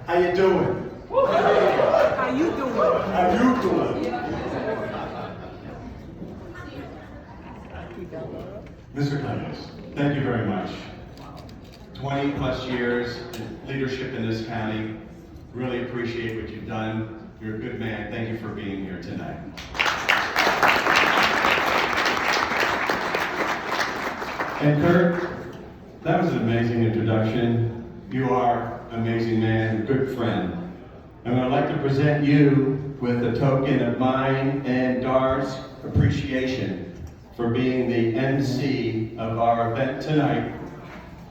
How you doing? How you doing? How you doing? Mr. Clemens, thank you very much. 20 plus years in leadership in this county. Really appreciate what you've done. You're a good man. Thank you for being here tonight. And Kurt, that was an amazing introduction. You are an amazing man, a good friend. And I'd like to present you with a token of mine and Dar's appreciation for being the MC of our event tonight.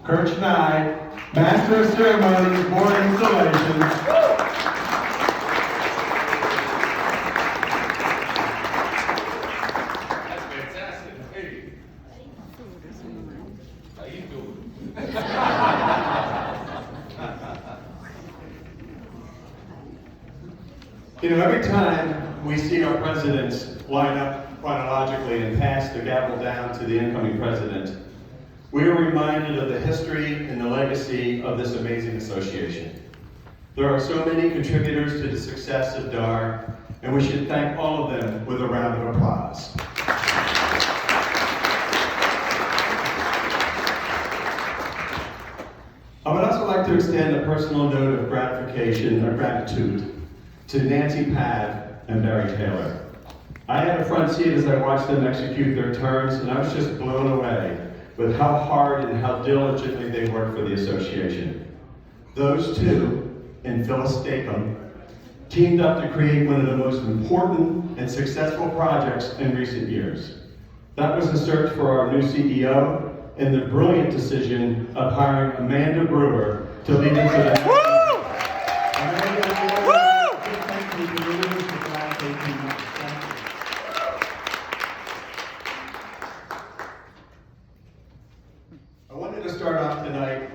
Kurt Schneid, Master of Ceremonies, Board Installations. You know, every time we see our presidents line up chronologically and pass the gavel down to the incoming president, we are reminded of the history and the legacy of this amazing association. There are so many contributors to the success of DAR, and we should thank all of them with a round of applause. I would also like to extend a personal note of gratification or gratitude to Nancy Padd and Barry Taylor. I had a front seat as I watched them execute their terms, and I was just blown away with how hard and how diligently they worked for the association. Those two, and Phyllis Statham, teamed up to create one of the most important and successful projects in recent years. That was the search for our new CEO and the brilliant decision of hiring Amanda Brewer to lead into the I wanted to start off tonight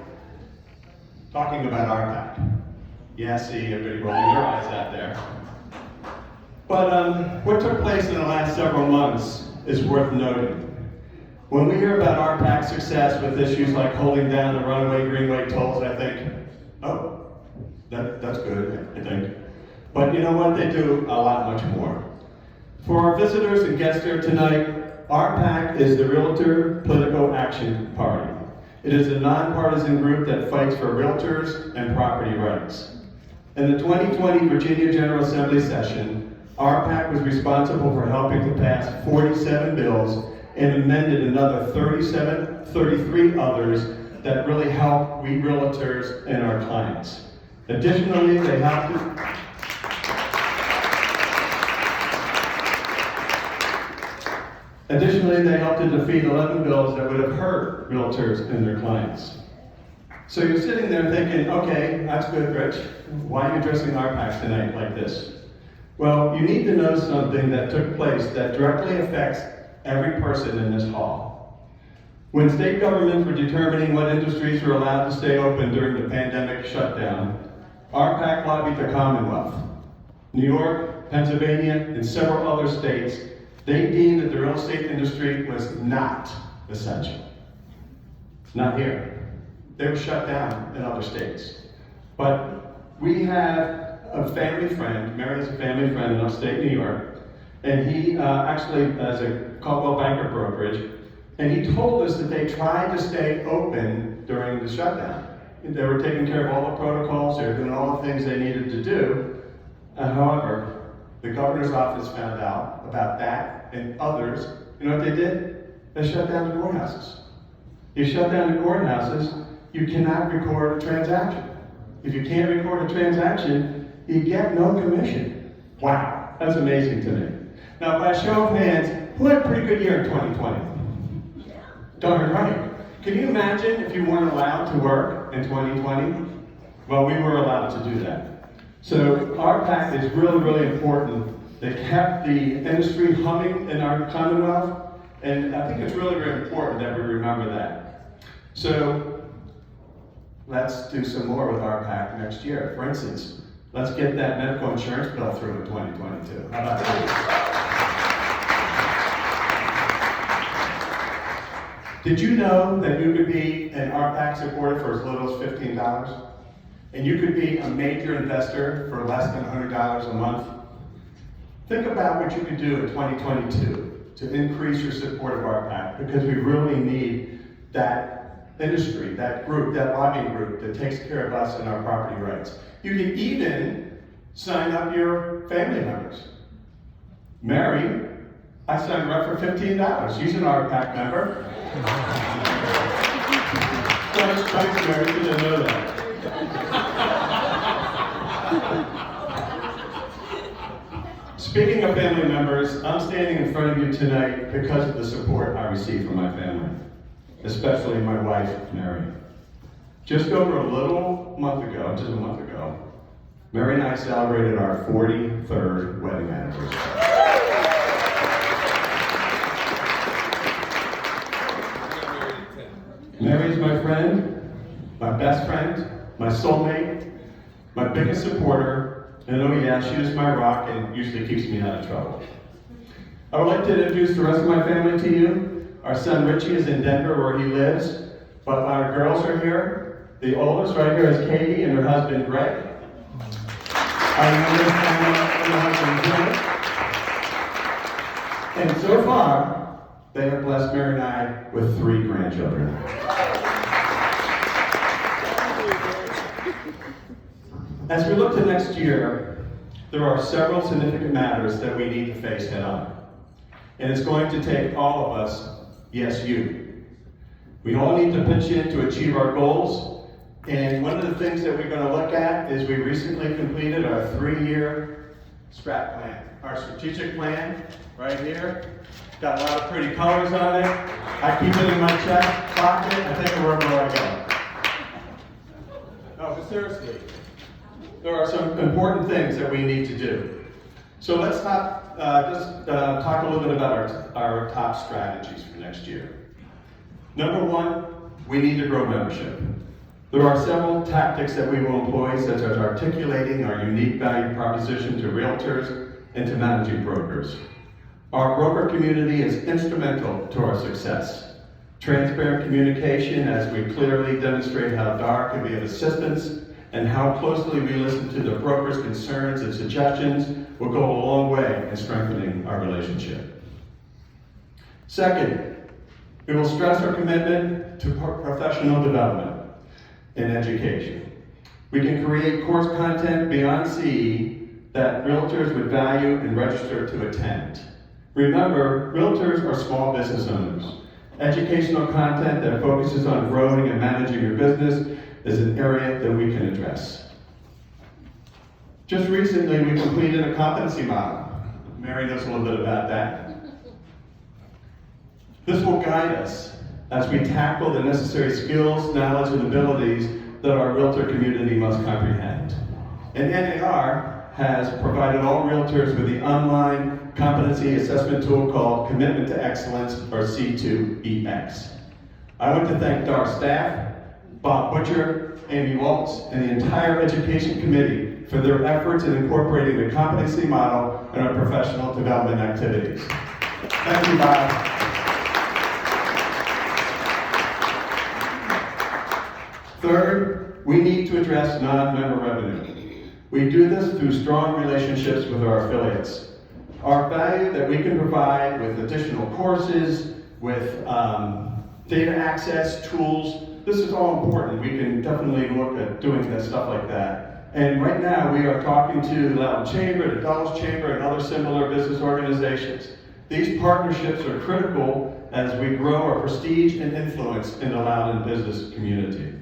talking about RPAC. Yeah, see everybody rolling their eyes out there. But what took place in the last several months is worth noting. When we hear about RPAC's success with issues like holding down the runaway greenway tolls, I think, oh, that's good, I think. But you know what? They do a lot much more. For our visitors and guests here tonight, RPAC is the Realtor Political Action Party. It is a nonpartisan group that fights for realtors and property rights. In the 2020 Virginia General Assembly session, RPAC was responsible for helping to pass 47 bills and amended another 33 others that really help we realtors and our clients. Additionally, they helped to defeat 11 bills that would have hurt realtors and their clients. So you're sitting there thinking, okay, that's good, Rich. Why are you addressing RPAC tonight like this? Well, you need to know something that took place that directly affects every person in this hall. When state governments were determining what industries were allowed to stay open during the pandemic shutdown, RPAC lobbied the Commonwealth. New York, Pennsylvania, and several other states, they deemed that the real estate industry was not essential. Not here. They were shut down in other states. But we have a family friend, Mary is a family friend in upstate New York, and he actually has a Caldwell Banker brokerage, and he told us that they tried to stay open during the shutdown. They were taking care of all the protocols, they were doing all the things they needed to do. However, the governor's office found out about that and others. You know what they did? They shut down the courthouses. You shut down the courthouses, you cannot record a transaction. If you can't record a transaction, you get no commission. Wow, that's amazing to me. Now, by a show of hands, who had a pretty good year in 2020? Darn right. Can you imagine if you weren't allowed to work in 2020? Well, we were allowed to do that. So RPAC is really, really important. They kept the industry humming in our Commonwealth, and I think it's really, really important that we remember that. So let's do some more with RPAC next year. For instance, let's get that medical insurance bill through in 2022. How about that? Did you know that you could be an RPAC supporter for as little as $15? and you could be a major investor for less than $100 a month, think about what you could do in 2022 to increase your support of RPAC, because we really need that industry, that group, that lobbying group that takes care of us and our property rights. You can even sign up your family members. Mary, I signed her up for $15. She's an RPAC member. Thanks, Mary, you didn't know that. Speaking of family members, I'm standing in front of you tonight because of the support I receive from my family, especially my wife, Mary. Just over a month ago, Mary and I celebrated our 43rd wedding anniversary. Mary is my friend, my best friend, my soulmate, my biggest supporter, and oh yeah, she is my rock and usually keeps me out of trouble. I would like to introduce the rest of my family to you. Our son Richie is in Denver where he lives, but our girls are here. The oldest right here is Katie and her husband Greg. Our youngest and her husband Jim. And so far, they have blessed Mary and I with 3 grandchildren. As we look to next year, there are several significant matters that we need to face head on. And it's going to take all of us, yes, you. We all need to pitch in to achieve our goals. And one of the things that we're going to look at is we recently completed our 3-year strat plan. Our strategic plan, right here. Got a lot of pretty colors on it. I keep it in my chest pocket. I take it wherever I go. No, but seriously, there are some important things that we need to do. So let's talk a little bit about our top strategies for next year. Number 1, we need to grow membership. There are several tactics that we will employ, such as articulating our unique value proposition to realtors and to managing brokers. Our broker community is instrumental to our success. Transparent communication, as we clearly demonstrate how DAR can be of assistance and how closely we listen to the broker's concerns and suggestions, will go a long way in strengthening our relationship. Second, we will stress our commitment to professional development and education. We can create course content beyond CE that realtors would value and register to attend. Remember, realtors are small business owners. Educational content that focuses on growing and managing your business is an area that we can address. Just recently, we completed a competency model. Mary knows a little bit about that. This will guide us as we tackle the necessary skills, knowledge, and abilities that our realtor community must comprehend. And NAR has provided all realtors with the online competency assessment tool called Commitment to Excellence, or C2EX. I want to thank DAR staff, Bob Butcher, Amy Waltz, and the entire education committee for their efforts in incorporating the competency model in our professional development activities. Thank you, Bob. Third, we need to address non-member revenue. We do this through strong relationships with our affiliates. Our value that we can provide with additional courses, with data access, tools, this is all important. We can definitely look at doing that stuff like that. And right now we are talking to the Loudoun Chamber, the Dulles Chamber, and other similar business organizations. These partnerships are critical as we grow our prestige and influence in the Loudoun business community.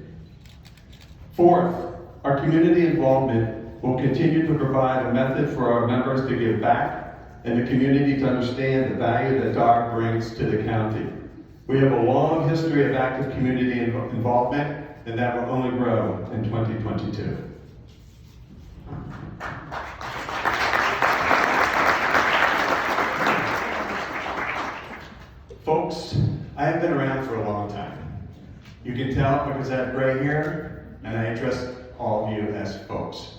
Fourth, our community involvement will continue to provide a method for our members to give back and the community to understand the value that DAR brings to the county. We have a long history of active community involvement, and that will only grow in 2022. Folks, I have been around for a long time. You can tell because I have gray hair, and I address all of you as folks.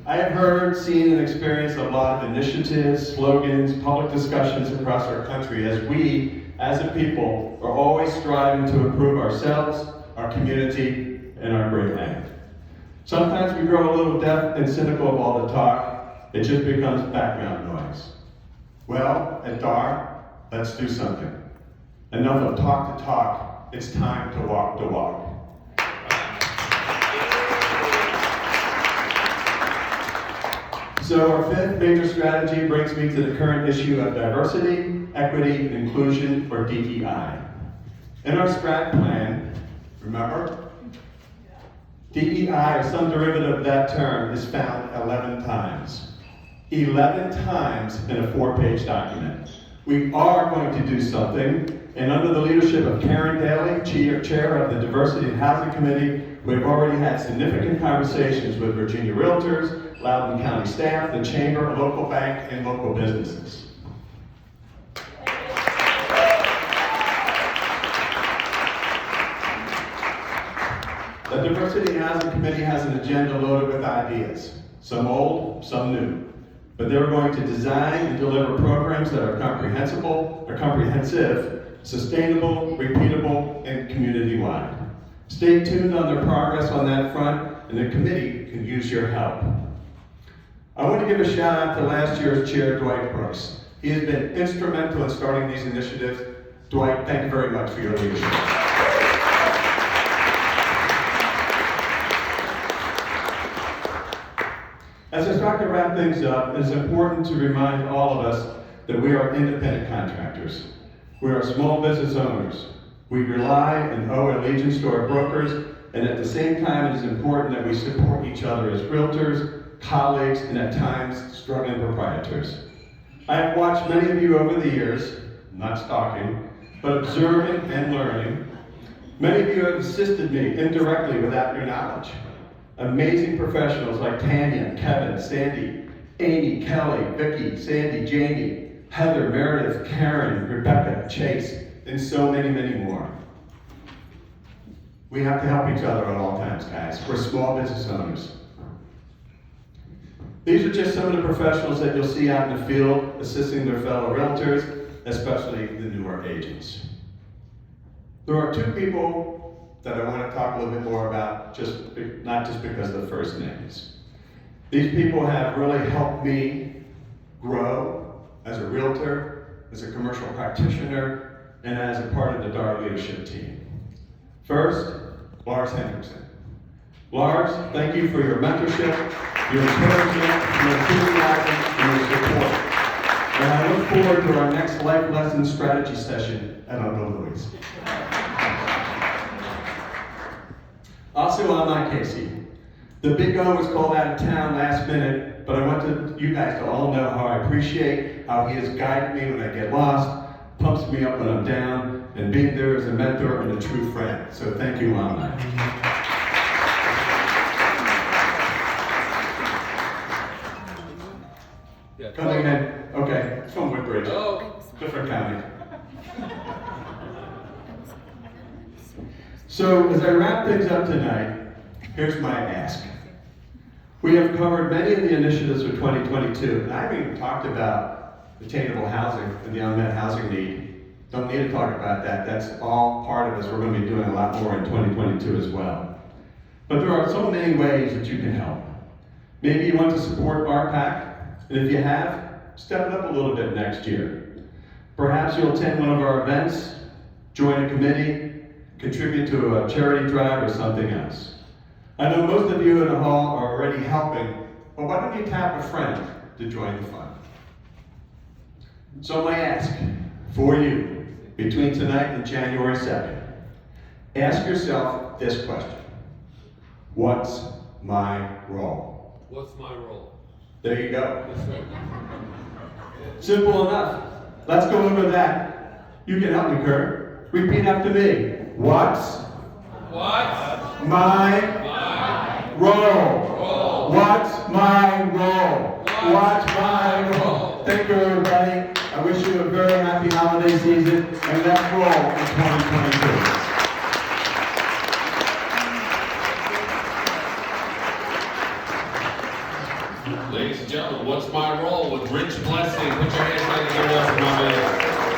I have heard, seen, and experienced a lot of initiatives, slogans, public discussions across our country as we, as a people, are always striving to improve ourselves, our community, in our great land. Sometimes we grow a little deaf and cynical of all the talk. It just becomes background noise. Well, at DAR, let's do something. Enough of talk to talk. It's time to walk the walk. So our fifth major strategy brings me to the current issue of diversity, equity, and inclusion, or DEI. In our strat plan, remember? DEI, or some derivative of that term, is found 11 times. 11 times in a 4-page document. We are going to do something, and under the leadership of Karen Daly, chair of the Diversity and Housing Committee, we've already had significant conversations with Virginia Realtors, Loudoun County staff, the Chamber, a local bank, and local businesses. The Diversity and Housing Committee has an agenda loaded with ideas, some old, some new. But they're going to design and deliver programs that are comprehensive, sustainable, repeatable, and community-wide. Stay tuned on their progress on that front, and the committee can use your help. I want to give a shout out to last year's chair, Dwight Brooks. He has been instrumental in starting these initiatives. Dwight, thank you very much for your leadership. As I start to wrap things up, it is important to remind all of us that we are independent contractors. We are small business owners. We rely and owe allegiance to our brokers, and at the same time, it is important that we support each other as realtors, colleagues, and at times, struggling proprietors. I have watched many of you over the years, not stalking, but observing and learning. Many of you have assisted me indirectly without your knowledge. Amazing professionals like Tanya, Kevin, Sandy, Amy, Kelly, Vicky, Sandy, Jamie, Heather, Meredith, Karen, Rebecca, Chase, and so many, many more. We have to help each other at all times, guys. We're small business owners. These are just some of the professionals that you'll see out in the field assisting their fellow realtors, especially the newer agents. There are two people that I want to talk a little bit more about, not just because of the first names. These people have really helped me grow as a realtor, as a commercial practitioner, and as a part of the DAR leadership team. First, Lars Hendrickson. Lars, thank you for your mentorship, your encouragement, your enthusiasm, and your support. And I look forward to our next life lesson strategy session at Uncle Louis. Also, I'm Casey. The Big O was called out of town last minute, but I want you guys to all know how I appreciate how he has guided me when I get lost, pumps me up when I'm down, and being there as a mentor and a true friend. So thank you, Mama. Coming in, okay, it's from Woodbridge, different county. So as I wrap things up tonight, here's my ask. We have covered many of the initiatives for 2022, and I haven't even talked about attainable housing and the unmet housing need. Don't need to talk about that. That's all part of this. We're going to be doing a lot more in 2022 as well. But there are so many ways that you can help. Maybe you want to support RPAC, and if you have, step it up a little bit next year. Perhaps you'll attend one of our events, join a committee, contribute to a charity drive or something else. I know most of you in the hall are already helping, but why don't you tap a friend to join the fun? So my ask for you, between tonight and January 2nd, ask yourself this question. What's my role? What's my role? There you go. Yes, sir. Simple enough. Let's go over that. You can help me, Kurt. Repeat after me. What's my role? What's my role? What's my role? Thank you, everybody. I wish you a very happy holiday season, and let's roll in 2022. Ladies and gentlemen, what's my role with Rich Blessing? Put your hands together for my man.